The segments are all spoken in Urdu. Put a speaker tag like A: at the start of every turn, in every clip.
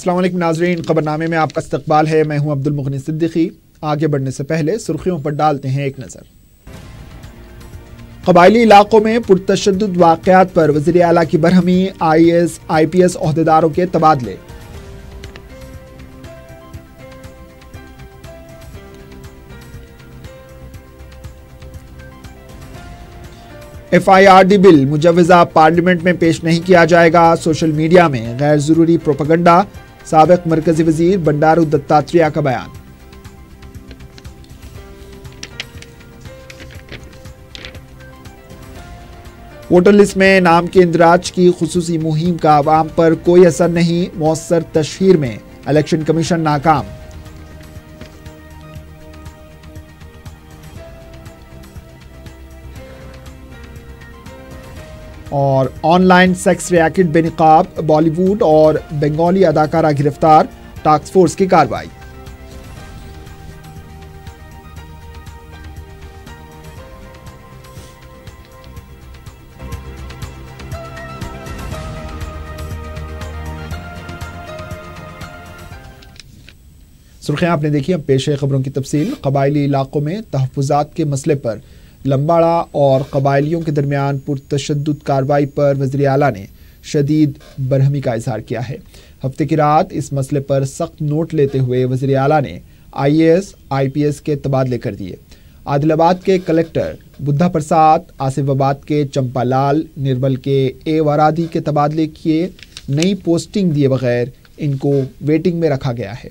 A: السلام علیکم ناظرین، خبرنامے میں آپ کا استقبال ہے۔ میں ہوں عبد المغنی صدیقی۔ آگے بڑھنے سے پہلے سرخیوں پر ڈالتے ہیں ایک نظر۔ قبائلی علاقوں میں پرتشدد واقعات پر وزیر اعلیٰ کی برہمی، IAS IPS عہدیداروں کے تبادلے۔ FIRD بل مجوزہ پارلیمنٹ میں پیش نہیں کیا جائے گا۔ سوشل میڈیا میں غیر ضروری پروپیگنڈا، سابق مرکزی وزیر بنڈارو دتاتریہ کا بیان۔ ووٹر لسٹ میں نام کے اندراج کی خصوصی مہم کا عوام پر کوئی اثر نہیں، مؤثر تشہیر میں الیکشن کمیشن ناکام۔ اور آن لائن سیکس ریاکٹ بے نقاب، بالی ووڈ اور بنگالی اداکارہ گرفتار، ٹاسک فورس کی کارروائی۔ سرخیاں آپ نے دیکھی، اب پیش ہے خبروں کی تفصیل۔ قبائلی علاقوں میں تحفظات کے مسئلے پر لمباڑا اور قبائلیوں کے درمیان پرتشدد کارروائی پر وزیر اعلیٰ نے شدید برہمی کا اظہار کیا ہے۔ ہفتے کی رات اس مسئلے پر سخت نوٹ لیتے ہوئے وزیر اعلیٰ نے IAS IPS کے تبادلے کر دیے۔ عادل آباد کے کلکٹر بدھا پرساد، آصف آباد کے چمپا لال، نرمل کے A ورادی کے تبادلے کیے۔ نئی پوسٹنگ دیے بغیر ان کو ویٹنگ میں رکھا گیا ہے،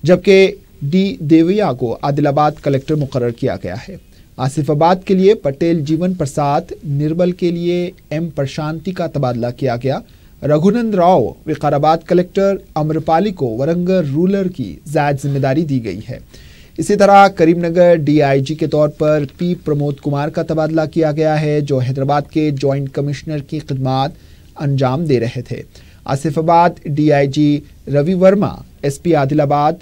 A: جبکہ D دیویا کو عادل آباد کلکٹر مقرر کیا گیا ہے۔ آصف آباد کے لیے پٹیل جیون پرساد، نرمل کے لیے M پرشانتی کا تبادلہ کیا گیا۔ رگھونند راؤ وقار آباد کلکٹر، امرپالی کو ورنگر رولر کی زائد ذمہ داری دی گئی ہے۔ اسی طرح کریم نگر DIG کے طور پر P پرمود کمار کا تبادلہ کیا گیا ہے، جو حیدرآباد کے جوائنٹ کمشنر کی خدمات انجام دے رہے تھے۔ آصف آباد DIG روی ورما، SP عادل آباد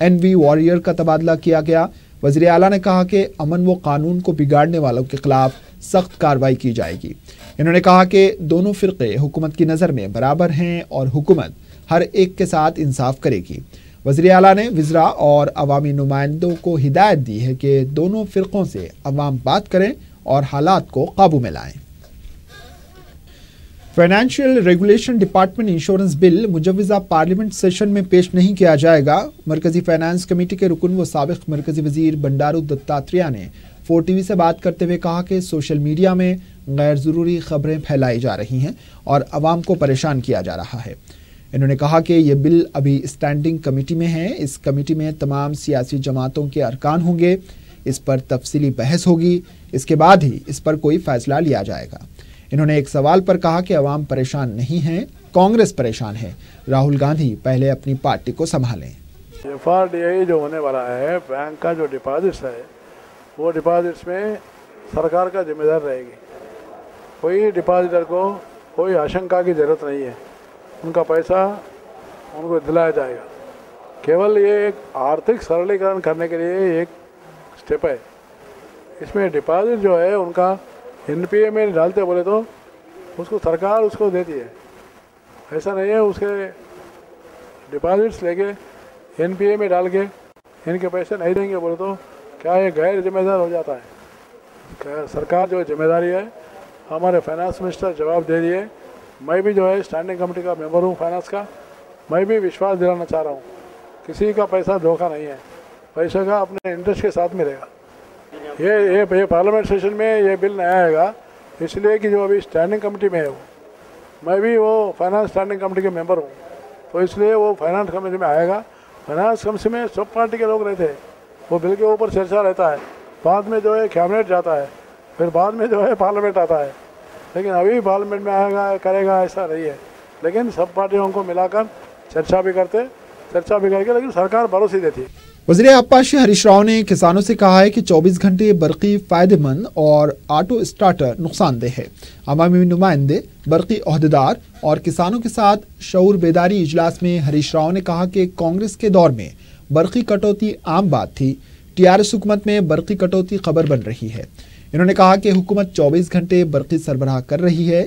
A: NV واریئر کا تبادلہ کیا گیا۔ وزیر اعلیٰ نے کہا کہ امن و قانون کو بگاڑنے والوں کے خلاف سخت کارروائی کی جائے گی۔ انہوں نے کہا کہ دونوں فرقے حکومت کی نظر میں برابر ہیں اور حکومت ہر ایک کے ساتھ انصاف کرے گی۔ وزیر اعلیٰ نے وزراء اور عوامی نمائندوں کو ہدایت دی ہے کہ دونوں فرقوں سے عوام بات کریں اور حالات کو قابو میں لائیں۔ فائنینشیل ریگولیشن ڈپارٹمنٹ انشورنس بل مجوزہ پارلیمنٹ سیشن میں پیش نہیں کیا جائے گا۔ مرکزی فائنانس کمیٹی کے رکن و سابق مرکزی وزیر بنڈارو دتاتریہ نے 4TV سے بات کرتے ہوئے کہا کہ سوشل میڈیا میں غیر ضروری خبریں پھیلائی جا رہی ہیں اور عوام کو پریشان کیا جا رہا ہے۔ انہوں نے کہا کہ یہ بل ابھی اسٹینڈنگ کمیٹی میں ہے۔ اس کمیٹی میں تمام سیاسی جماعتوں کے ارکان ہوں گے، اس پر تفصیلی بحث ہوگی، اس کے بعد ہی اس پر کوئی فیصلہ لیا جائے گا۔ انہوں نے ایک سوال پر کہا کہ عوام پریشان نہیں ہیں، کانگریس پریشان ہے، راہل گاندھی پہلے اپنی پارٹی کو سنبھالیں۔
B: FRDI جو ہونے والا ہے، بینک کا جو ڈپازٹس ہے، وہ ڈپازٹس میں سرکار کا ذمہ دار رہے گی۔ کوئی ڈپازٹر کو کوئی آشنکا کی ضرورت نہیں ہے، ان کا پیسہ ان کو دلایا جائے گا۔ کیول یہ ایک آرتھک سرلیکرن کرنے کے لیے ایک سٹیپ ہے۔ اس میں ڈپازٹ جو ہے ان کا NPA میں ڈالتے بولے تو اس کو سرکار اس کو دیتی ہے، ایسا نہیں ہے اس کے ڈپازٹس لے کے NPA میں ڈال کے ان کے پیسے نہیں دیں گے بولے تو کیا یہ غیر ذمہ دار ہو جاتا ہے؟ سرکار جو ذمہ داری ہے، ہمارے فائنانس منسٹر جواب دے دیے۔ میں بھی جو ہے اسٹینڈنگ کمیٹی کا ممبر ہوں فائنانس کا، میں بھی وشواس دلانا چاہ رہا ہوں، کسی کا پیسہ دھوکہ نہیں ہے، پیسے کا اپنے انٹرسٹ کے ساتھ ملے گا۔ یہ پارلیمنٹ سیشن میں یہ بل نہیں آئے گا، اس لیے کہ جو ابھی اسٹینڈنگ کمیٹی میں ہے میں بھی وہ فائنانس اسٹینڈنگ کمیٹی کے ممبر ہوں، تو اس لیے وہ فائنانس کمیٹی میں آئے گا۔ فائنانس کمیٹی میں سب پارٹی کے لوگ رہتے ہیں، وہ بل کے اوپر چرچا رہتا ہے، بعد میں جو ہے کیبنٹ جاتا ہے، پھر بعد میں جو ہے پارلیمنٹ آتا ہے، لیکن ابھی پارلیمنٹ میں آئے گا کرے گا ایسا نہیں ہے، لیکن سب پارٹیوں کو ملا کر چرچا بھی کر کے لیکن سرکار بھروسے دیتی ہے۔
A: وزیر آبپاشی ہریش راؤ نے کسانوں سے کہا ہے کہ 24 گھنٹے برقی فائدہ مند اور آٹو اسٹارٹر نقصان دہ ہے۔ عوامی نمائندے، برقی عہدیدار اور کسانوں کے ساتھ شعور بیداری اجلاس میں ہریش راؤ نے کہا کہ کانگریس کے دور میں برقی کٹوتی عام بات تھی، TRS حکومت میں برقی کٹوتی خبر بن رہی ہے۔ انہوں نے کہا کہ حکومت 24 گھنٹے برقی سربراہ کر رہی ہے،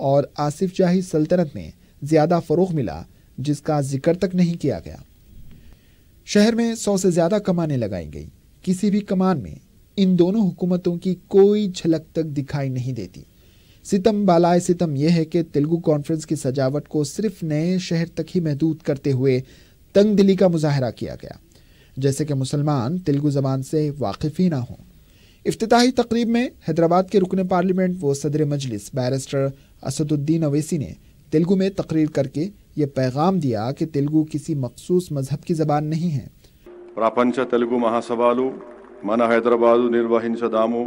A: اور آصف جاہی سلطنت میں زیادہ فروغ ملا جس کا ذکر تک نہیں کیا گیا۔ شہر میں 100 سے زیادہ کمانیں لگائی گئی، کسی بھی کمان میں ان دونوں حکومتوں کی کوئی جھلک تک دکھائی نہیں دیتی۔ ستم بالائے ستم یہ ہے کہ تیلگو کانفرنس کی سجاوٹ کو صرف نئے شہر تک ہی محدود کرتے ہوئے تنگ دلی کا مظاہرہ کیا گیا، جیسے کہ مسلمان تیلگو زبان سے واقف ہی نہ ہوں۔ افتتاحی تقریب میں حیدرآباد کے رکن پارلیمنٹ و صدر مجلس بیرسٹر اسد الدین اویسی نے تیلگو میں تقریر کر کے یہ پیغام دیا کہ تیلگو کسی مخصوص مذہب کی زبان نہیں ہے۔
C: ప్రపంచ తెలుగు మహాసభలు మన హైదరాబాదు నిర్వహించదాము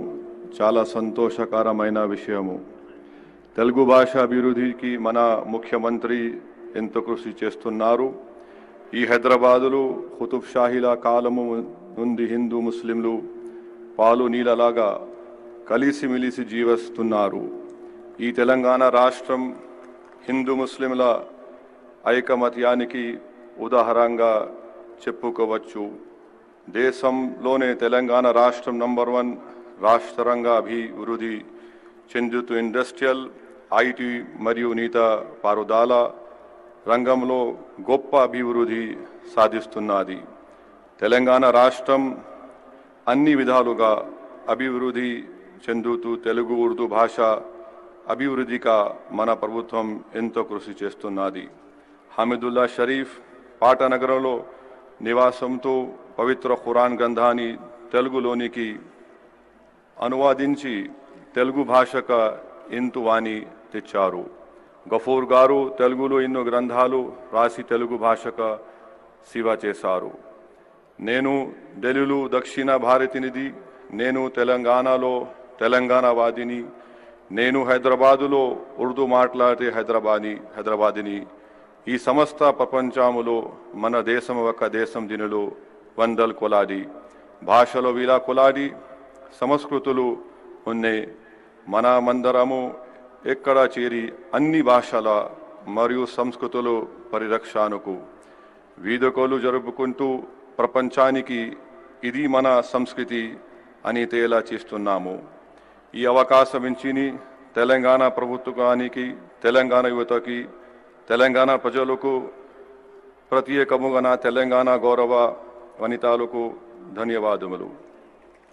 C: చాలా సంతోషకరమైన విషయము। తెలుగు భాష అభివృద్ధికి మన ముఖ్యమంత్రి ఎంతో కృషి చేస్తున్నారు। ఈ హైదరాబాదులో ఖుతుబ్ షాహీల కాలము నుండి హిందూ ముస్లింలు పాలు నీళ్ళలాగా కలిసిమెలిసి జీవిస్తున్నారు। ఈ తెలంగాణ రాష్ట్రం హిందూ ముస్లింల ఐకమత్యానికి ఉదాహరణగా చెప్పుకోవచ్చు। దేశంలోనే తెలంగాణ రాష్ట్రం నంబర్ 1 రాష్ట్రంగా అభివృద్ధి చెందుతూ ఇండస్ట్రియల్, ఐటీ మరియు నీత పారుదల రంగంలో గొప్ప అభివృద్ధి సాధిస్తున్నది। తెలంగాణ రాష్ట్రం అన్ని విధాలుగా అభివృద్ధి చెందుతూ తెలుగు ఉర్దూ భాష అభివృద్ధిగా మన ప్రభుత్వం ఎంతో కృషి చేస్తున్నది। హమీదుల్లా షరీఫ్ పాటనగరంలో నివాసంతో పవిత్ర ఖురాన్ గ్రంథాన్ని తెలుగులోనికి అనువాదించి తెలుగు భాషకు ఎంతో వాణి తెచ్చారు। గఫూర్ గారు తెలుగులో ఎన్నో గ్రంథాలు రాసి తెలుగు భాషకు సేవ చేశారు। నేను ఢిల్లీలో దక్షిణ భారతీయునిది, నేను తెలంగాణలో తెలంగాణవాదిని, నేను హైదరాబాదులో ఉర్దూ మాట్లాడే హైదరాబాదీని। ఈ సమస్త ప్రపంచములో మన దేశం ఒక దేశం, దీనిలో వందల కొలాది భాషలో వేల కొలాది సంస్కృతులు ఉన్నాయి। మన మందరము ఎక్కడ చేరి అన్ని భాషల మరియు సంస్కృతుల పరిరక్షణకు వేడుకలు జరుపుకుంటూ ప్రపంచానికి ఇది మన సంస్కృతి అని తేలా చేస్తున్నాము। ఈ అవకాశం ఇచ్చిన తెలంగాణ ప్రభుత్వానికి, తెలంగాణ యువతకి, తెలంగాణ ప్రజలకు, ప్రత్యేకముగా నా తెలంగాణ గౌరవ వనితాలకు ధన్యవాదములు।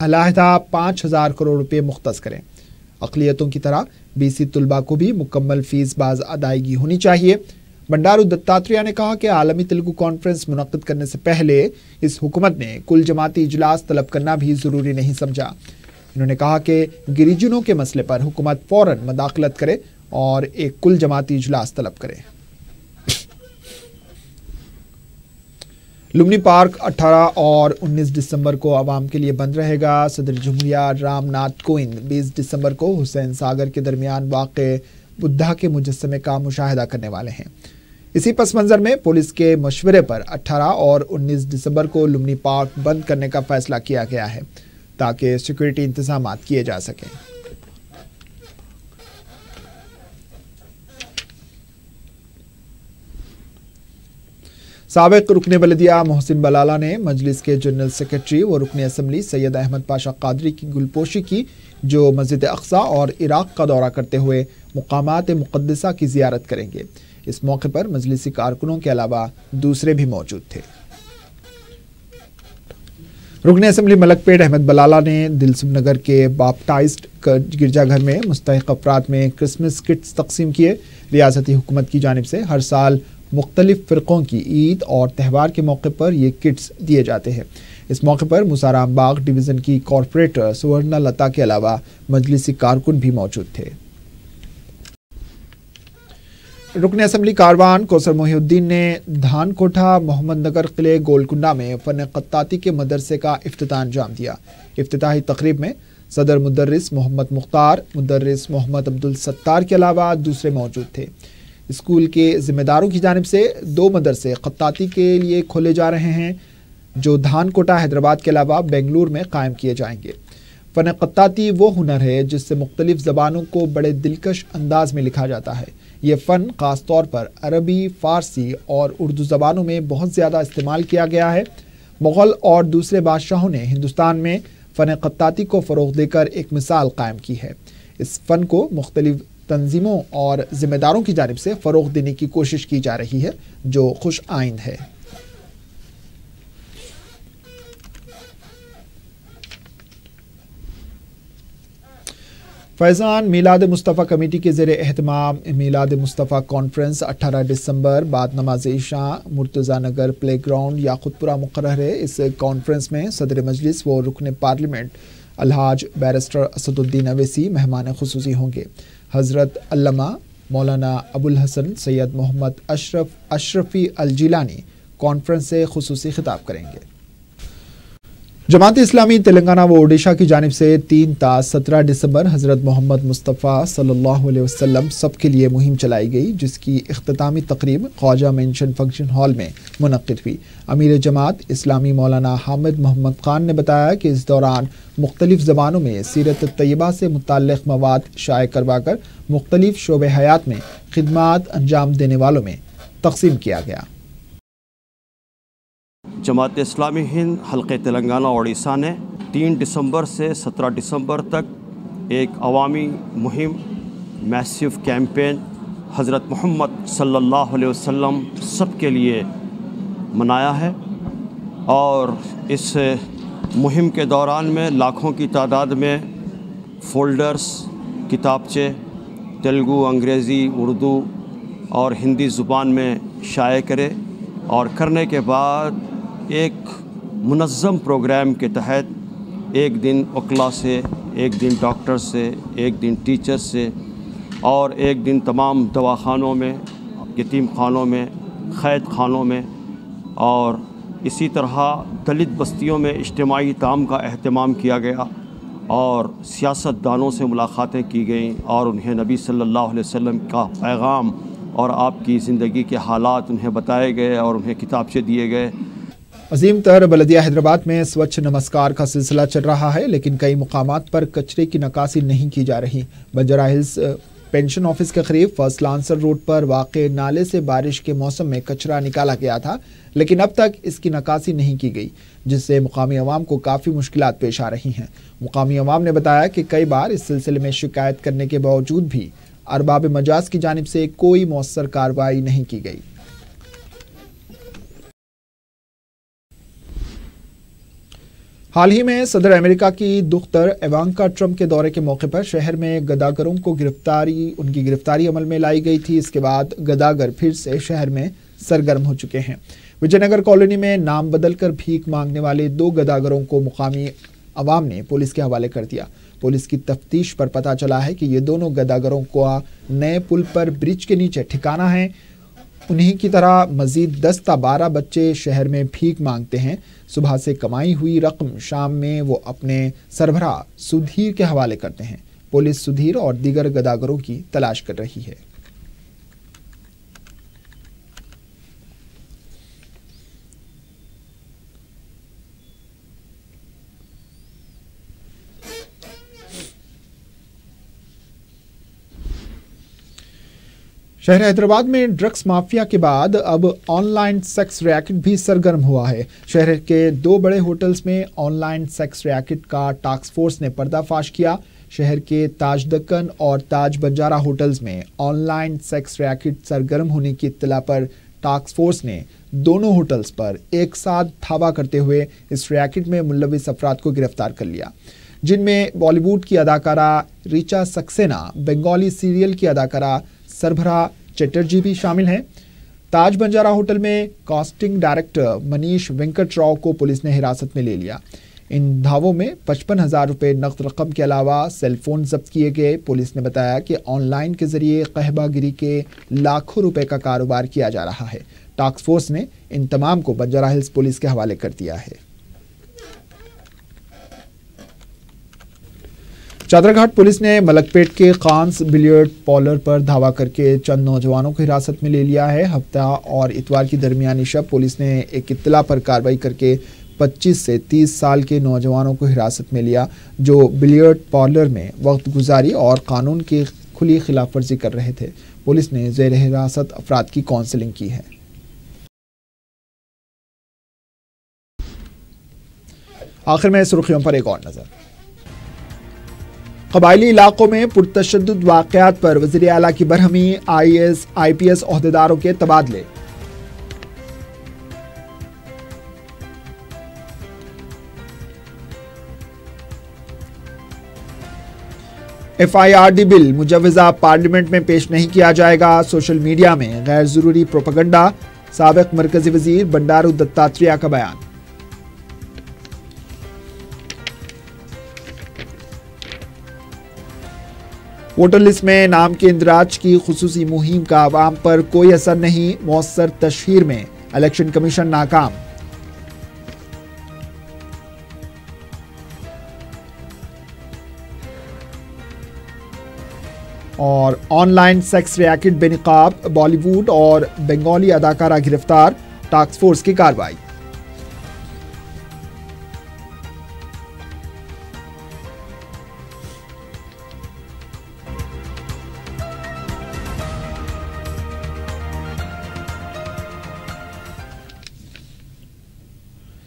A: علیحدہ 5,000 کروڑ روپے مختص کریں۔ اقلیتوں کی طرح BC طلباء کو بھی مکمل فیس باز ادائیگی ہونی چاہیے۔ بنڈارو دتاتریہ نے کہا کہ عالمی تیلگو کانفرنس منعقد کرنے سے پہلے اس حکومت نے کل جماعتی اجلاس طلب کرنا بھی ضروری نہیں سمجھا۔ انہوں نے کہا کہ گریجنوں کے مسئلے پر حکومت فوراً مداخلت کرے اور ایک کل جماعتی اجلاس طلب کرے۔ لمنی پارک 18 اور 19 دسمبر کو عوام کے لیے بند رہے گا۔ صدر جمہوریہ رام ناتھ کووند 20 دسمبر کو حسین ساگر کے درمیان واقع بدھا کے مجسمے کا مشاہدہ کرنے والے ہیں۔ اسی پس منظر میں پولیس کے مشورے پر 18 اور 19 دسمبر کو لمنی پارک بند کرنے کا فیصلہ کیا گیا ہے تاکہ سیکورٹی انتظامات کیے جا سکیں۔ سابق رکن بلدیہ محسن بلالہ نے مجلس کے جنرل سیکرٹری و رکن اسمبلی سید احمد پاشا قادری کی گلپوشی کی، جو مسجد اقصی اور عراق کا دورہ کرتے ہوئے مقامات مقدسہ کی زیارت کریں گے۔ اس موقع پر مجلسی کارکنوں کے علاوہ دوسرے بھی موجود تھے۔ رکن اسمبلی ملک پیٹ احمد بلالہ نے دلسم نگر کے باپٹائزڈ گرجا گھر میں مستحق افراد میں کرسمس کٹس تقسیم کیے۔ ریاستی حکومت کی جانب سے ہر سال مختلف فرقوں کی عید اور تہوار کے موقع پر یہ کٹس دیے جاتے ہیں۔ اس موقع پر مسارام باغ ڈویژن کی کارپوریٹر سورنا لتا کے علاوہ مجلسی کارکن بھی موجود تھے۔ رکن اسمبلی کاروان کوثر محی الدین نے دھان کوٹھا محمد نگر قلعے گولکنڈہ میں فن خطاطی کے مدرسے کا افتتاح انجام دیا۔ افتتاحی تقریب میں صدر مدرس محمد مختار، مدرس محمد عبدالستار کے علاوہ دوسرے موجود تھے۔ اسکول کے ذمہ داروں کی جانب سے 2 مدرسے خطاطی کے لیے کھولے جا رہے ہیں، جو دھان کوٹا حیدرآباد کے علاوہ بنگلور میں قائم کیے جائیں گے۔ فن خطاطی وہ ہنر ہے جس سے مختلف زبانوں کو بڑے دلکش انداز میں لکھا جاتا ہے۔ یہ فن خاص طور پر عربی، فارسی اور اردو زبانوں میں بہت زیادہ استعمال کیا گیا ہے۔ مغل اور دوسرے بادشاہوں نے ہندوستان میں فن خطاطی کو فروغ دے کر ایک مثال قائم کی ہے۔ اس فن کو مختلف تنظیموں اور ذمہ داروں کی جانب سے فروغ دینے کی کوشش کی جا رہی ہے، جو خوش آئند ہے۔ فیضان میلاد مصطفیٰ کمیٹی کے زیر اہتمام میلاد مصطفیٰ کانفرنس 18 دسمبر بعد نماز عشاء مرتضی نگر پلے گراؤنڈ یاقوت پورہ مقرر ہے۔ اس کانفرنس میں صدر مجلس و رکن پارلیمنٹ الحاج بیرسٹر اسد الدین اویسی مہمان خصوصی ہوں گے۔ حضرت علامہ مولانا ابو الحسن سید محمد اشرفی الجیلانی کانفرنس سے خصوصی خطاب کریں گے۔ جماعت اسلامی تلنگانہ و اوڈیشہ کی جانب سے 3 تا 17 دسمبر حضرت محمد مصطفیٰ صلی اللہ علیہ وسلم سب کے لیے مہم چلائی گئی، جس کی اختتامی تقریب خواجہ مینشن فنکشن ہال میں منعقد ہوئی۔ امیر جماعت اسلامی مولانا حامد محمد خان نے بتایا کہ اس دوران مختلف زبانوں میں سیرت طیبہ سے متعلق مواد شائع کروا کر مختلف شعبہ حیات میں خدمات انجام دینے والوں میں تقسیم کیا گیا۔
D: جماعت اسلامی ہند حلقہ تلنگانہ اڑیسہ نے 3 دسمبر سے 17 دسمبر تک ایک عوامی مہم میسیو کیمپین حضرت محمد صلی اللہ علیہ وسلم سب کے لیے منایا ہے، اور اس مہم کے دوران میں لاکھوں کی تعداد میں فولڈرز، کتابچے تیلگو، انگریزی، اردو اور ہندی زبان میں شائع کرے، اور کرنے کے بعد ایک منظم پروگرام کے تحت ایک دن وکلا سے، ایک دن ڈاکٹر سے، ایک دن ٹیچر سے، اور ایک دن تمام دواخانوں میں، یتیم خانوں میں، قید خانوں میں، اور اسی طرح دلت بستیوں میں اجتماعی تعام کا اہتمام کیا گیا، اور سیاست دانوں سے ملاقاتیں کی گئیں، اور انہیں نبی صلی اللہ علیہ وسلم کا پیغام اور آپ کی زندگی کے حالات انہیں بتائے گئے اور انہیں کتابچے دیے گئے۔
A: عظیم تر بلدیہ حیدرآباد میں سوچھ نمسکار کا سلسلہ چل رہا ہے، لیکن کئی مقامات پر کچرے کی نکاسی نہیں کی جا رہی۔ بنجارہ ہلز پینشن آفس کے قریب فرسٹ لانسر روڈ پر واقع نالے سے بارش کے موسم میں کچرا نکالا گیا تھا، لیکن اب تک اس کی نکاسی نہیں کی گئی، جس سے مقامی عوام کو کافی مشکلات پیش آ رہی ہیں۔ مقامی عوام نے بتایا کہ کئی بار اس سلسلے میں شکایت کرنے کے باوجود بھی ارباب مجاز کی جانب سے کوئی مؤثر کارروائی نہیں کی گئی۔ حال ہی میں صدر امریکہ کی دختر ایوانکا ٹرمپ کے دورے کے موقع پر شہر میں گداگروں کو ان کی گرفتاری عمل میں لائی گئی تھی۔ اس کے بعد گداگر پھر سے شہر میں سرگرم ہو چکے ہیں۔ وجے نگر کالونی میں نام بدل کر بھیک مانگنے والے 2 گداگروں کو مقامی عوام نے پولیس کے حوالے کر دیا۔ پولیس کی تفتیش پر پتہ چلا ہے کہ یہ دونوں گداگروں کو نئے پل پر برج کے نیچے ٹھکانہ ہے۔ انہی کی طرح مزید 10 تا 12 بچے شہر میں بھیک مانگتے ہیں۔ صبح سے کمائی ہوئی رقم شام میں وہ اپنے سربراہ سدھیر کے حوالے کرتے ہیں۔ پولیس سدھیر اور دیگر گداگروں کی تلاش کر رہی ہے۔ شہر حیدرآباد میں ڈرگس مافیا کے بعد اب آن لائن سیکس ریاکٹ بھی سرگرم ہوا ہے۔ شہر کے 2 بڑے ہوٹلز میں آن لائن سیکس ریاکٹ کا ٹاسک فورس نے پردہ فاش کیا۔ شہر کے تاج دکن اور تاج بنجارہ ہوٹلز میں آن لائن سیکس ریاکٹ سرگرم ہونے کی اطلاع پر ٹاسک فورس نے دونوں ہوٹلز پر ایک ساتھ دھاوا کرتے ہوئے اس ریاکٹ میں ملوث افراد کو گرفتار کر لیا، جن میں بالی ووڈ کی اداکارہ ریچا سکسینہ، بنگالی سیریل کی اداکارہ سربراہ چیٹرجی بھی شامل ہیں۔ تاج بنجارہ ہوٹل میں کاسٹنگ ڈائریکٹر منیش وینکٹ راؤ کو پولیس نے حراست میں لے لیا۔ ان دھاووں میں 55,000 روپے نقد رقم کے علاوہ سیل فون ضبط کیے گئے۔ پولیس نے بتایا کہ آن لائن کے ذریعے قہبہ گری کے لاکھوں روپے کا کاروبار کیا جا رہا ہے۔ ٹاسک فورس نے ان تمام کو بنجارہ ہلز پولیس کے حوالے کر دیا ہے۔ چادر گھاٹ پولیس نے ملک پیٹ کے خانز بلیئرڈ پارلر پر دھاوا کر کے چند نوجوانوں کو حراست میں لے لیا ہے۔ ہفتہ اور اتوار کی درمیانی شب پولیس نے ایک اطلاع پر کارروائی کر کے 25 سے 30 سال کے نوجوانوں کو حراست میں لیا، جو بلیئرڈ پارلر میں وقت گزاری اور قانون کی کھلی خلاف ورزی کر رہے تھے۔ پولیس نے زیر حراست افراد کی کاؤنسلنگ کی ہے۔ آخر میں سرخیوں پر ایک اور نظر۔ قبائلی علاقوں میں پرتشدد واقعات پر وزیر اعلیٰ کی برہمی، IAS/IPS عہدیداروں کے تبادلے۔ FIRD بل مجوزہ پارلیمنٹ میں پیش نہیں کیا جائے گا۔ سوشل میڈیا میں غیر ضروری پروپیگنڈا، سابق مرکزی وزیر بنڈارو دتاتریہ کا بیان۔ ووٹر لسٹ میں نام کے اندراج کی خصوصی مہم کا عوام پر کوئی اثر نہیں، مؤثر تشہیر میں الیکشن کمیشن ناکام۔ اور آن لائن سیکس ریاکٹ بے نقاب، بالی ووڈ اور بنگالی اداکارہ گرفتار، ٹاسک فورس کی کارروائی۔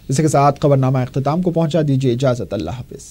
A: اسی کے ساتھ خبرنامہ اختتام کو پہنچا، دیجیے اجازت، اللہ حافظ۔